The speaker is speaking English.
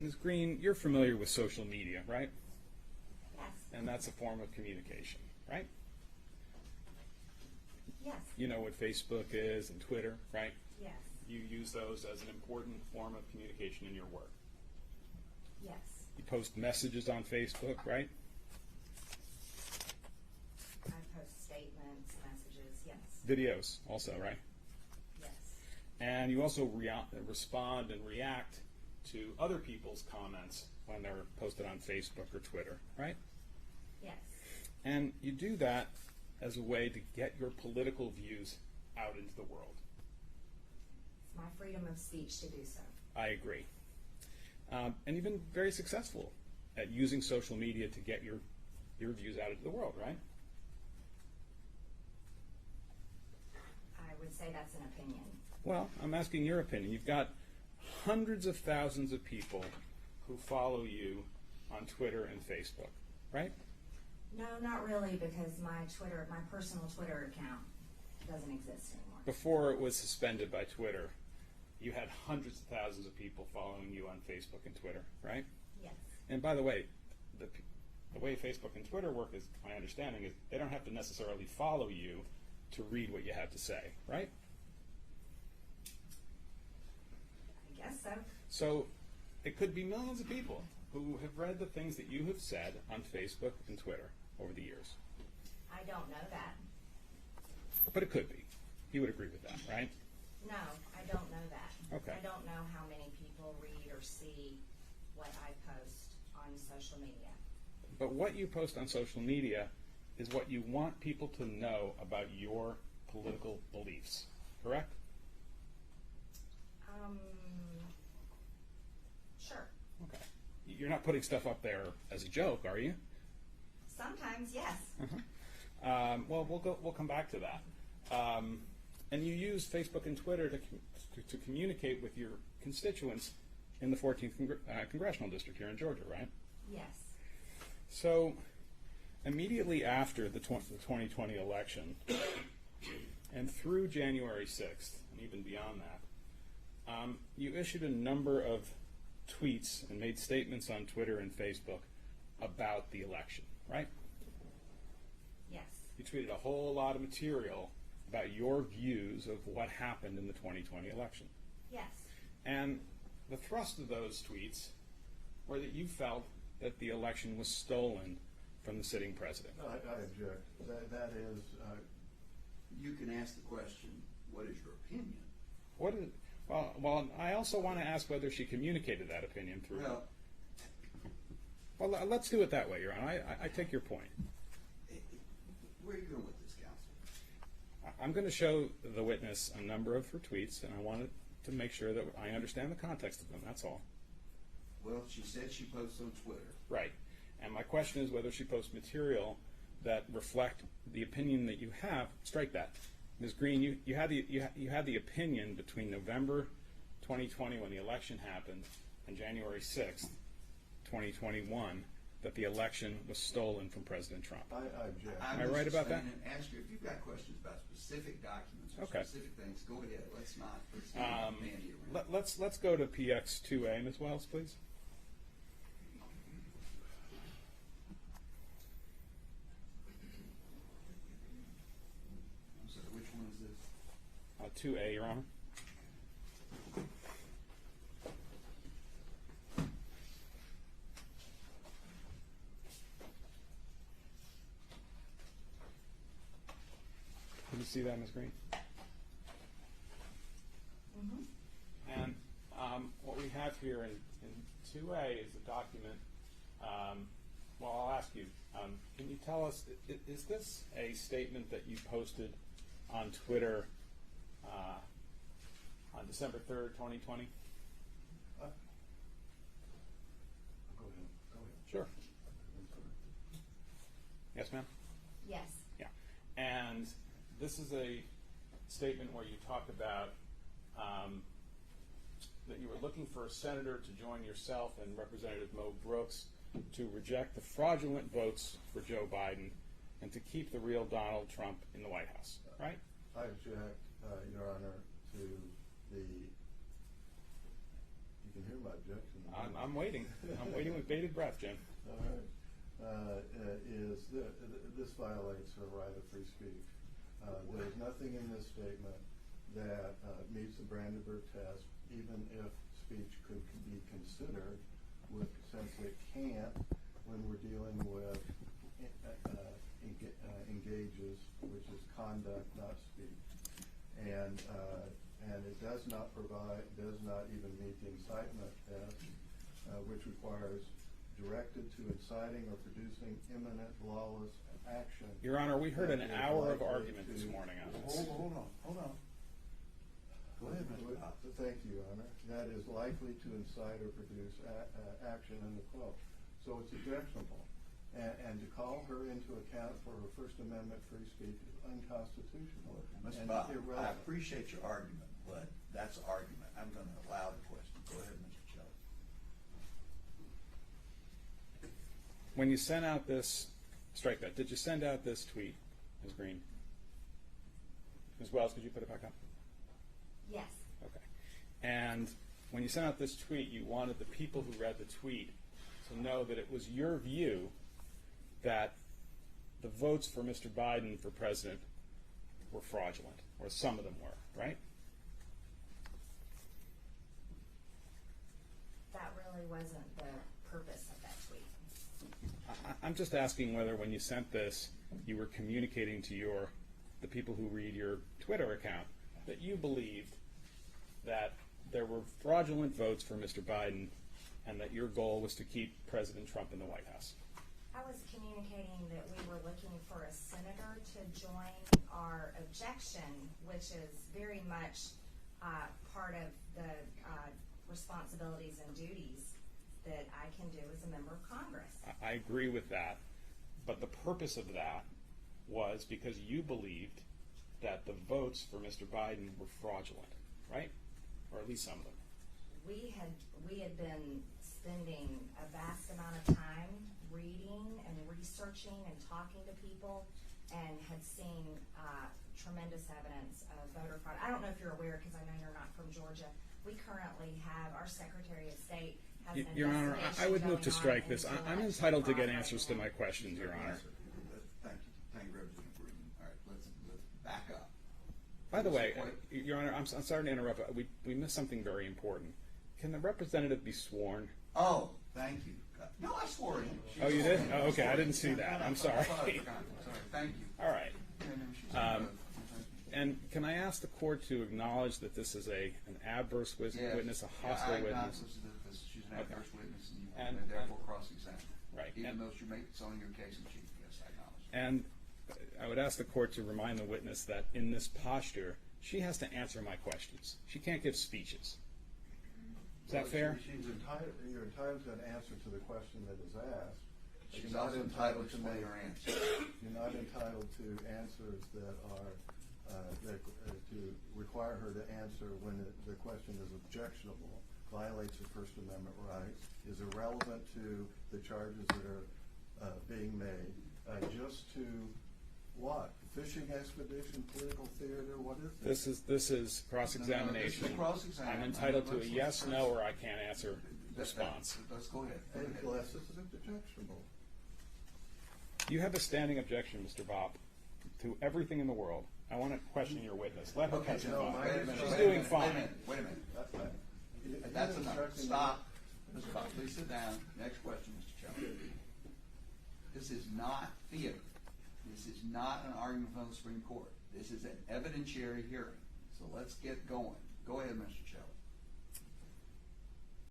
Ms. Greene, you're familiar with social media, right? Yes. And that's a form of communication, right? Yes. You know what Facebook is and Twitter, right? Yes. You use those as an important form of communication in your work. Yes. You post messages on Facebook, right? I post statements, messages, yes. Videos also, right? Yes. And you also respond and react to other people's comments when they're posted on Facebook or Twitter, right? Yes. And you do that as a way to get your political views out into the world. It's my freedom of speech to do so. I agree. And you've been very successful at using social media to get your views out into the world, right? I would say that's an opinion. Well, I'm asking your opinion. You've got hundreds of thousands of people who follow you on Twitter and Facebook, right? No, not really, because my personal Twitter account doesn't exist anymore. Before it was suspended by Twitter, you had hundreds of thousands of people following you on Facebook and Twitter, right? Yes. And by the way, the way Facebook and Twitter work, is my understanding, is they don't have to necessarily follow you to read what you have to say, right? I guess so. So it could be millions of people who have read the things that you have said on Facebook and Twitter over the years. I don't know that. But it could be. You would agree with that, right? No, I don't know that. Okay. I don't know how many people read or see what I post on social media. But what you post on social media is what you want people to know about your political beliefs, correct? Sure. Okay. You're not putting stuff up there as a joke, are you? Sometimes, yes. Well, we'll come back to that. And you use Facebook and Twitter to communicate with your constituents in the 14th Congressional District here in Georgia, right? Yes. So immediately after the 2020 election and through January 6th, and even beyond that, you issued a number of tweets and made statements on Twitter and Facebook about the election, right? Yes. You tweeted a whole lot of material about your views of what happened in the 2020 election. Yes. And the thrust of those tweets were that you felt that the election was stolen from the sitting president. I object. That is, You can ask the question, what is your opinion? What is, well, I also want to ask whether she communicated that opinion through. Well, let's do it that way, Your Honor. I take your point. Where are you going with this, counsel? I'm going to show the witness a number of her tweets, and I wanted to make sure that I understand the context of them, that's all. Well, she said she posts on Twitter. Right. And my question is whether she posts material that reflect the opinion that you have. Strike that. Ms. Greene, you had the opinion between November 2020 when the election happened and January 6th, 2021, that the election was stolen from President Trump. I object. Am I right about that? Ask you if you've got questions about specific documents or Okay. specific things. Go ahead. Let's not bandy around. Let's go to PX 2A, Ms. Wells, please. I'm sorry, which one is this? 2A, Your Honor. Can you see that, Ms. Greene? Mm-hmm. And what we have here in 2A is a document. Well, I'll ask you, can you tell us, is this a statement that you posted on Twitter on December 3rd, 2020? Go ahead. Sure. Yes, ma'am? Yes. Yeah. And this is a statement where you talk about that you were looking for a senator to join yourself and Representative Mo Brooks to reject the fraudulent votes for Joe Biden and to keep the real Donald Trump in the White House, right? I object, Your Honor, to the can hear my objection. I'm waiting. I'm waiting with bated breath, Jim. All right. This violates her right of free speech. There's nothing in this statement that meets the Brandenburg test, even if speech could be considered, since it can't when we're dealing with engages, which is conduct, not speech. And it does not even meet the incitement test, which requires directed to inciting or producing imminent lawless action. Your Honor, we heard an That is hour of likely argument to- this morning on this. Hold on. Go ahead, Mr. Bob. Thank you, Your Honor. That is likely to incite or produce action in the quote. So it's objectionable. And to call her into account for her First Amendment free speech is unconstitutional. Mr. and Bob, I irrelevant. appreciate your argument, but that's argument. I'm going to allow the question. Go ahead, Mr. Shelley. When you sent out this, strike that, did you send out this tweet, Ms. Greene? Ms. Wells, could you put it back up? Yes. Okay. And when you sent out this tweet, you wanted the people who read the tweet to know that it was your view that the votes for Mr. Biden for president were fraudulent, or some of them were, right? That really wasn't the purpose of that tweet. I'm just asking whether when you sent this, you were communicating to the people who read your Twitter account that you believed that there were fraudulent votes for Mr. Biden and that your goal was to keep President Trump in the White House. I was communicating that we were looking for a senator to join our objection, which is very much part of the responsibilities and duties that I can do as a member of Congress. I agree with that, but the purpose of that was because you believed that the votes for Mr. Biden were fraudulent, right? Or at least some of them. We had been spending a vast amount of time reading and researching and talking to people, and had seen tremendous evidence of voter fraud. I don't know if you're aware, because I know you're not from Georgia. We currently have our Secretary of State has an Your Honor, I would move to strike this. investigation I'm going on entitled to into get election answers to fraud my right questions, Your Honor. Thank you. Thank you, Representative Greene. All right, let's back up. By the way, Your Honor, I'm sorry to interrupt, but we missed something very important. Can the representative be sworn? Oh, thank you. No, I swore in. Oh, you did? Oh, okay, I didn't see that. I'm sorry. I thought I forgot. Sorry, thank you. All right. Yeah, no, she's Um, thank you. And can I ask the court to acknowledge that this is an adverse Yes. witness, a Yeah, hostile I acknowledge witness? she's an Okay. adverse witness, And- and therefore cross-examined. Right. Even And- though she may it's on your case in chief, yes, I acknowledge. And I would ask the court to remind the witness that in this posture, she has to answer my questions. She can't give speeches. Is that fair? You're entitled to an answer to the question that is asked. She's You're not also entitled to make- explain her answer. You're not entitled to answers that are, to require her to answer when the question is objectionable, violates her First Amendment rights, is irrelevant to the charges that are being made, just to what? Fishing expedition, political theater, what is it? This is cross-examination. No, this is cross-examination. I'm entitled to a Let's- yes, no, or I can't answer Let's response. go ahead. Go ahead. Unless it's objectionable. You have a standing objection, Mr. Bob, to everything in the world. I want to question your witness. Let her Okay, testify. wait a minute, She's wait a doing minute, fine. Wait a minute. You're That's enough. instructing me- Stop. Mr. Bob, please sit down. Next question, Mr. Chairman. This is not theater. This is not an argument from the Supreme Court. This is an evidentiary hearing. So let's get going. Go ahead, Mr. Chairman.